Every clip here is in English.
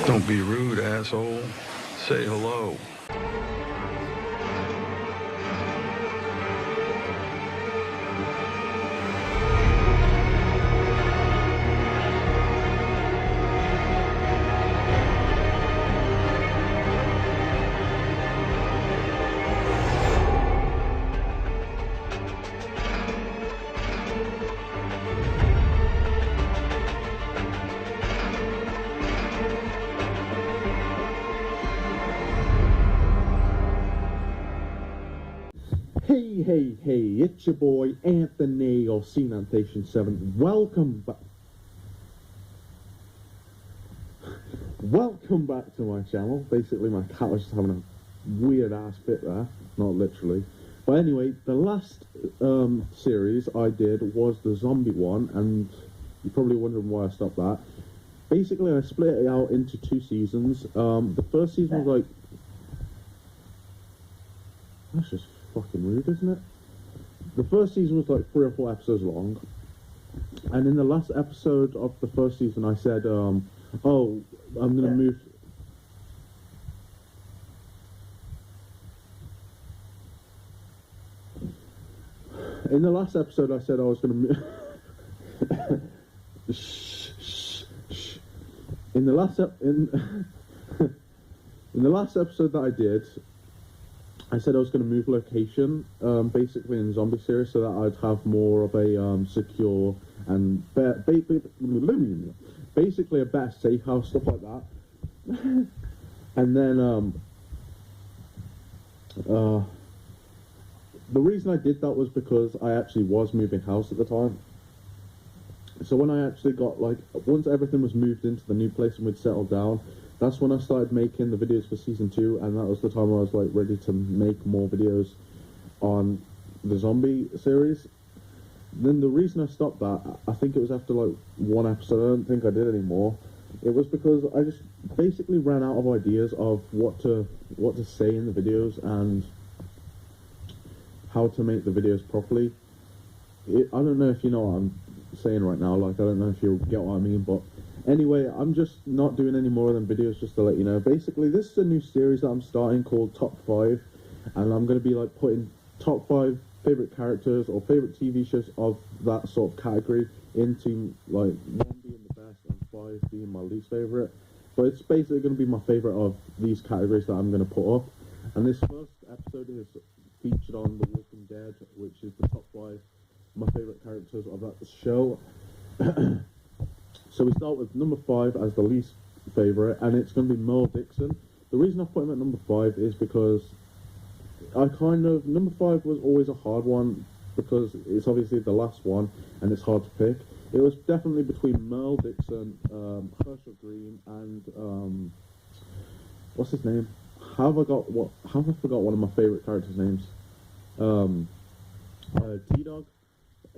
Don't be rude, asshole. Say hello. Hey, it's your boy Anthony or C9Station7. Welcome back to my channel. Basically, my cat was just having a weird ass fit there, not literally. But anyway, the last series I did was the zombie one, and you're probably wondering why I stopped that. Basically, I split it out into 2 seasons. The first season was like... That's just fucking rude, isn't it? The first season was like 3 or 4 episodes long, and in the last episode of the first season I said, oh, I'm gonna move... In the last episode I said I was gonna move... In the last episode that I did, I said I was going to move location, basically in the zombie series, so that I'd have more of a secure and basically a better safe house, stuff like that. And then the reason I did that was because I actually was moving house at the time. So when I actually got, like, once everything was moved into the new place and we'd settled down, that's when I started making the videos for season 2, and that was the time I was like ready to make more videos on the zombie series. Then the reason I stopped that, I think it was after like 1 episode. I don't think I did anymore. It was because I just basically ran out of ideas of what to say in the videos and how to make the videos properly. I don't know if you know what I'm saying right now, like, I don't know if you'll get what I mean, but anyway, I'm just not doing any more than videos, just to let you know. Basically, this is a new series that I'm starting called Top 5, and I'm going to be like putting top 5 favourite characters or favourite TV shows of that sort of category into like 1 being the best and 5 being my least favourite. But it's basically going to be my favourite of these categories that I'm going to put up. And this first episode is featured on The Walking Dead, which is the top 5 my favourite characters of that show. So we start with number 5 as the least favourite, and it's going to be Merle Dixon. The reason I put him at number 5 is because number 5 was always a hard one, because it's obviously the last one, and it's hard to pick. It was definitely between Merle Dixon, Herschel Green, and, what's his name? How have I forgot one of my favourite characters' names? T-Dog.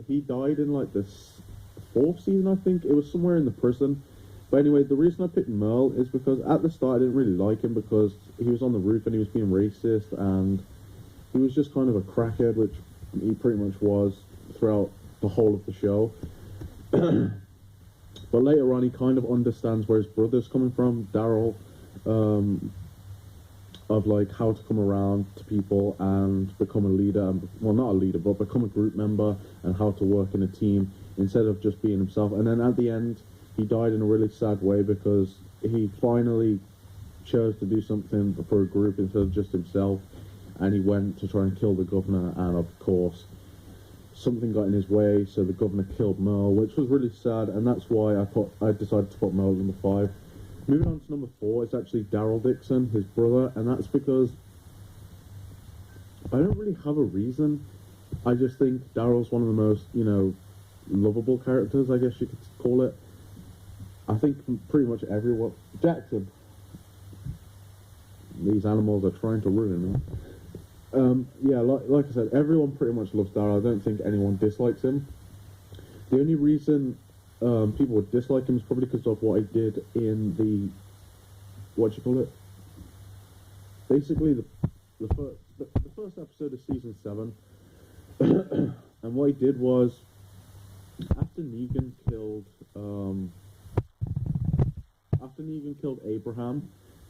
He died in like this 4th season, I think. It was somewhere in the prison. But anyway, the reason I picked Merle is because at the start I didn't really like him, because he was on the roof and he was being racist, and he was just kind of a crackhead, which he pretty much was throughout the whole of the show. But later on he kind of understands where his brother's coming from, Daryl, of like how to come around to people and become a leader, well, not a leader, but become a group member, and how to work in a team instead of just being himself. And then at the end, he died in a really sad way, because he finally chose to do something for a group instead of just himself, and he went to try and kill the governor, and of course something got in his way, so the governor killed Merle, which was really sad, and that's why I decided to put Merle at number 5. Moving on to number 4, it's actually Daryl Dixon, his brother, and that's because I don't really have a reason. I just think Daryl's one of the most, lovable characters, I guess you could call it. I think pretty much everyone... Jackson! These animals are trying to ruin me. Yeah, like I said, everyone pretty much loves Daryl. I don't think anyone dislikes him. The only reason people would dislike him is probably because of what he did in the... Basically, the first episode of season 7. And what he did was, after Negan killed after Negan killed Abraham,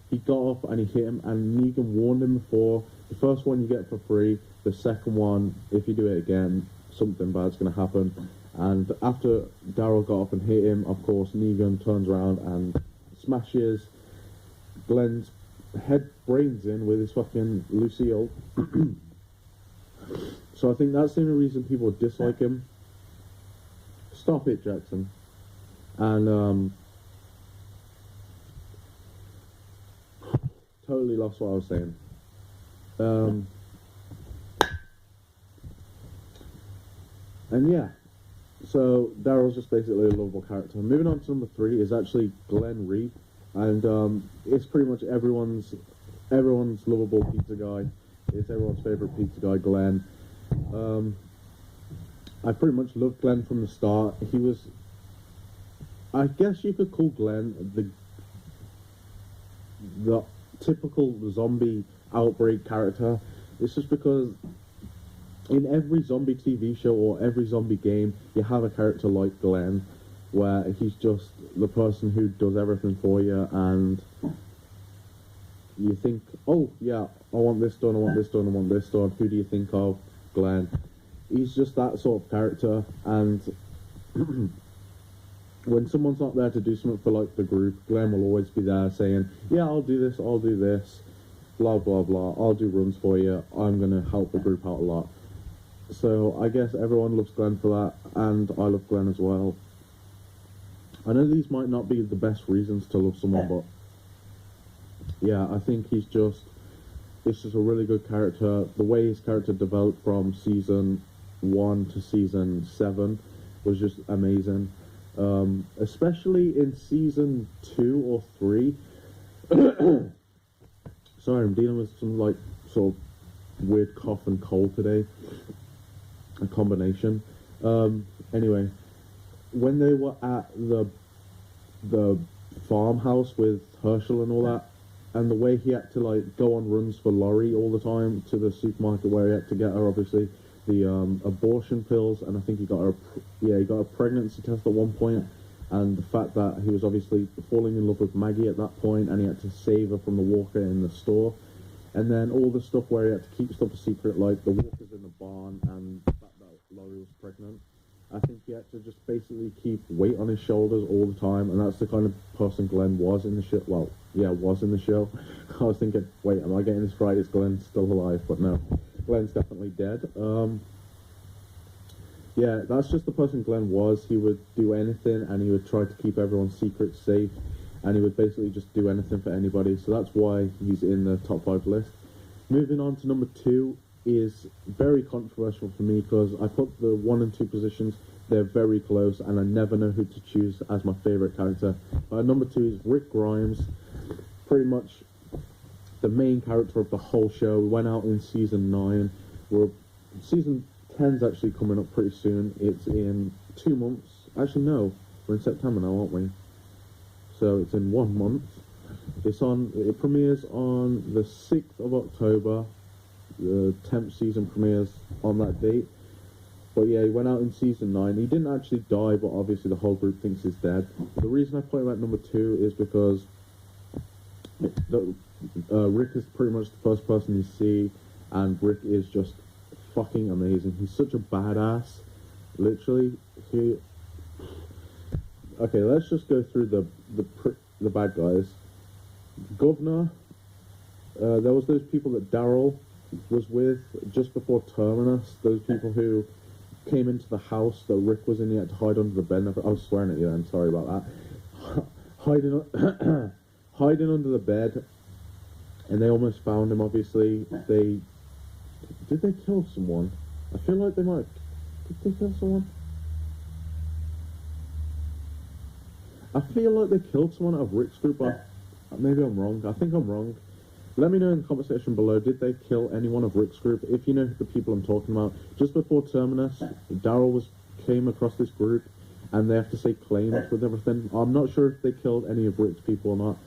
he got up and he hit him, and Negan warned him before, the first one you get for free, the second one, if you do it again, something bad's going to happen. And after Daryl got up and hit him, of course, Negan turns around and smashes Glenn's head brains in with his fucking Lucille. So I think that's the only reason people dislike him. Stop it, Jackson. And totally lost what I was saying. And yeah, so Daryl's just basically a lovable character. Moving on to number 3 is actually Glenn Reed, and it's pretty much everyone's lovable pizza guy. It's everyone's favorite pizza guy, Glenn. I pretty much loved Glenn from the start. He was, I guess you could call Glenn the typical zombie outbreak character. It's just because in every zombie TV show or every zombie game, you have a character like Glenn, where he's just the person who does everything for you, and you think, oh yeah, I want this done, I want this done, I want this done. Who do you think of? Glenn. He's just that sort of character, and when someone's not there to do something for like the group, Glenn will always be there saying, yeah, I'll do this, blah blah blah, I'll do runs for you, I'm gonna help the group out a lot. So I guess everyone loves Glenn for that, and I love Glenn as well. I know these might not be the best reasons to love someone, but yeah, I think it's just a really good character. The way his character developed from season 1 to season 7 was just amazing. Especially in season 2 or 3. Sorry, I'm dealing with some like sort of weird cough and cold today. A combination. Anyway, when they were at the farmhouse with Herschel and all that, and the way he had to like go on runs for Laurie all the time to the supermarket where he had to get her obviously the abortion pills, and I think he got a pregnancy test at one point, and the fact that he was obviously falling in love with Maggie at that point, and he had to save her from the walker in the store, and then all the stuff where he had to keep stuff a secret, like the walkers in the barn and the fact that Laurie was pregnant. I think he had to just basically keep weight on his shoulders all the time, and that's the kind of person Glenn was in the show. Well, yeah, was in the show. I was thinking, wait, am I getting this right? Is Glenn still alive? But no, Glenn's definitely dead. Yeah, that's just the person Glenn was. He would do anything, and he would try to keep everyone's secrets safe, and he would basically just do anything for anybody. So that's why he's in the top 5 list. Moving on to number 2 is very controversial for me, because I put the 1 and 2 positions, they're very close, and I never know who to choose as my favourite character. Number 2 is Rick Grimes, pretty much the main character of the whole show. We went out in season 9, season 10's actually coming up pretty soon. It's in 2 months, actually no, we're in September now, aren't we? So it's in 1 month. It premieres on the 6th of October. The 10th season premieres on that date. But yeah, he went out in season 9. He didn't actually die, but obviously the whole group thinks he's dead. The reason I put him at number 2 is because Rick is pretty much the first person you see, and Rick is just fucking amazing. He's such a badass. Literally, okay, let's just go through the bad guys. Governor, there was those people that Daryl was with just before Terminus, those people who came into the house that Rick was in. He had to hide under the bed. I was swearing at you then, sorry about that. Hiding under the bed, and they almost found him. Obviously, did they kill someone? I feel like they might. Did they kill someone? I feel like they killed someone out of Rick's group, but maybe I'm wrong. I think I'm wrong. Let me know in the comment section below, did they kill anyone of Rick's group? If you know the people I'm talking about. Just before Terminus, Daryl came across this group, and they have to say claims with everything. I'm not sure if they killed any of Rick's people or not.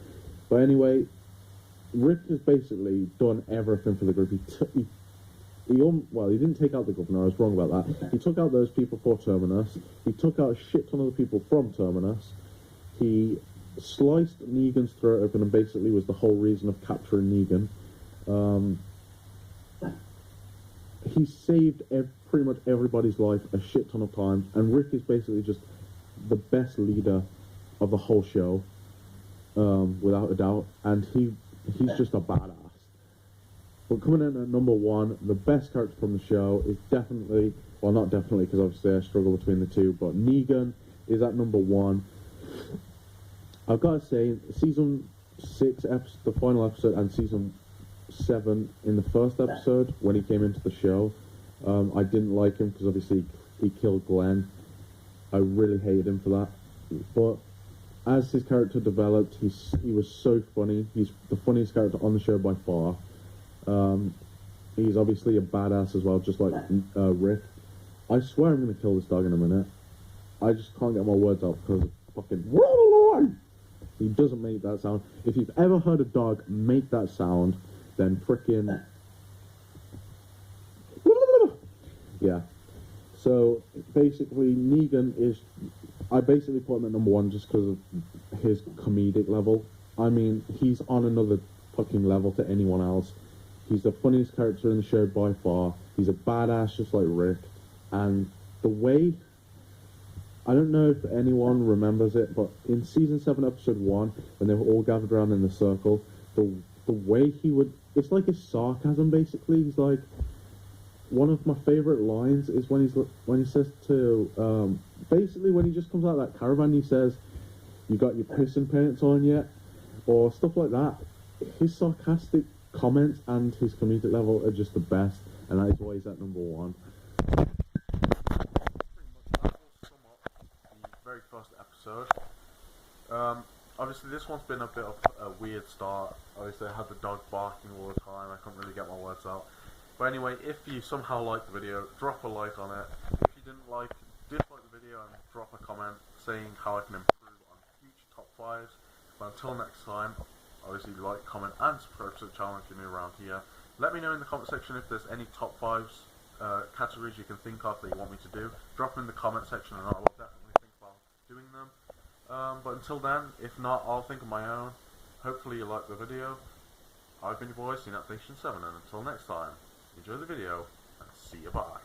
But anyway, Rick has basically done everything for the group. He didn't take out the governor, I was wrong about that. He took out those people for Terminus. He took out a shit ton of the people from Terminus. He sliced Negan's throat open and basically was the whole reason of capturing Negan. He saved pretty much everybody's life a shit ton of times, and Rick is basically just the best leader of the whole show, without a doubt, and he's just a badass. But coming in at number one, the best character from the show is definitely, well, not definitely, because obviously I struggle between the two, but Negan is at number one. I've got to say, season 6, the final episode, and season 7 in the first episode, when he came into the show, I didn't like him because obviously he killed Glenn. I really hated him for that. But as his character developed, he was so funny. He's the funniest character on the show by far. He's obviously a badass as well, just like Rick. I swear I'm going to kill this dog in a minute. I just can't get my words out because of fucking... He doesn't make that sound. If you've ever heard a dog make that sound, then frickin'... Yeah. So, basically, Negan is... I basically put him at number one just because of his comedic level. I mean, he's on another fucking level to anyone else. He's the funniest character in the show by far. He's a badass just like Rick. And the way... I don't know if anyone remembers it, but in season 7, episode 1, when they were all gathered around in the circle, the way he would... It's like a sarcasm, basically. He's like... One of my favourite lines is when he says to... basically, when he just comes out of that caravan, he says, "You got your pissing pants on yet?" Or stuff like that. His sarcastic comments and his comedic level are just the best, and that is why he's at number one. Very first episode. Obviously this one's been a bit of a weird start. Obviously I had the dog barking all the time, I couldn't really get my words out. But anyway, if you somehow liked the video, drop a like on it. If you didn't like, dislike the video and drop a comment saying how I can improve on future top 5s. But until next time, obviously like, comment and subscribe to the channel if you're new around here. Let me know in the comment section if there's any top 5s categories you can think of that you want me to do. Drop them in the comment section and I will definitely think about doing them. But until then, if not, I'll think of my own. Hopefully you liked the video. I've been your boy, CNetNation7, and until next time, enjoy the video, and see you bye.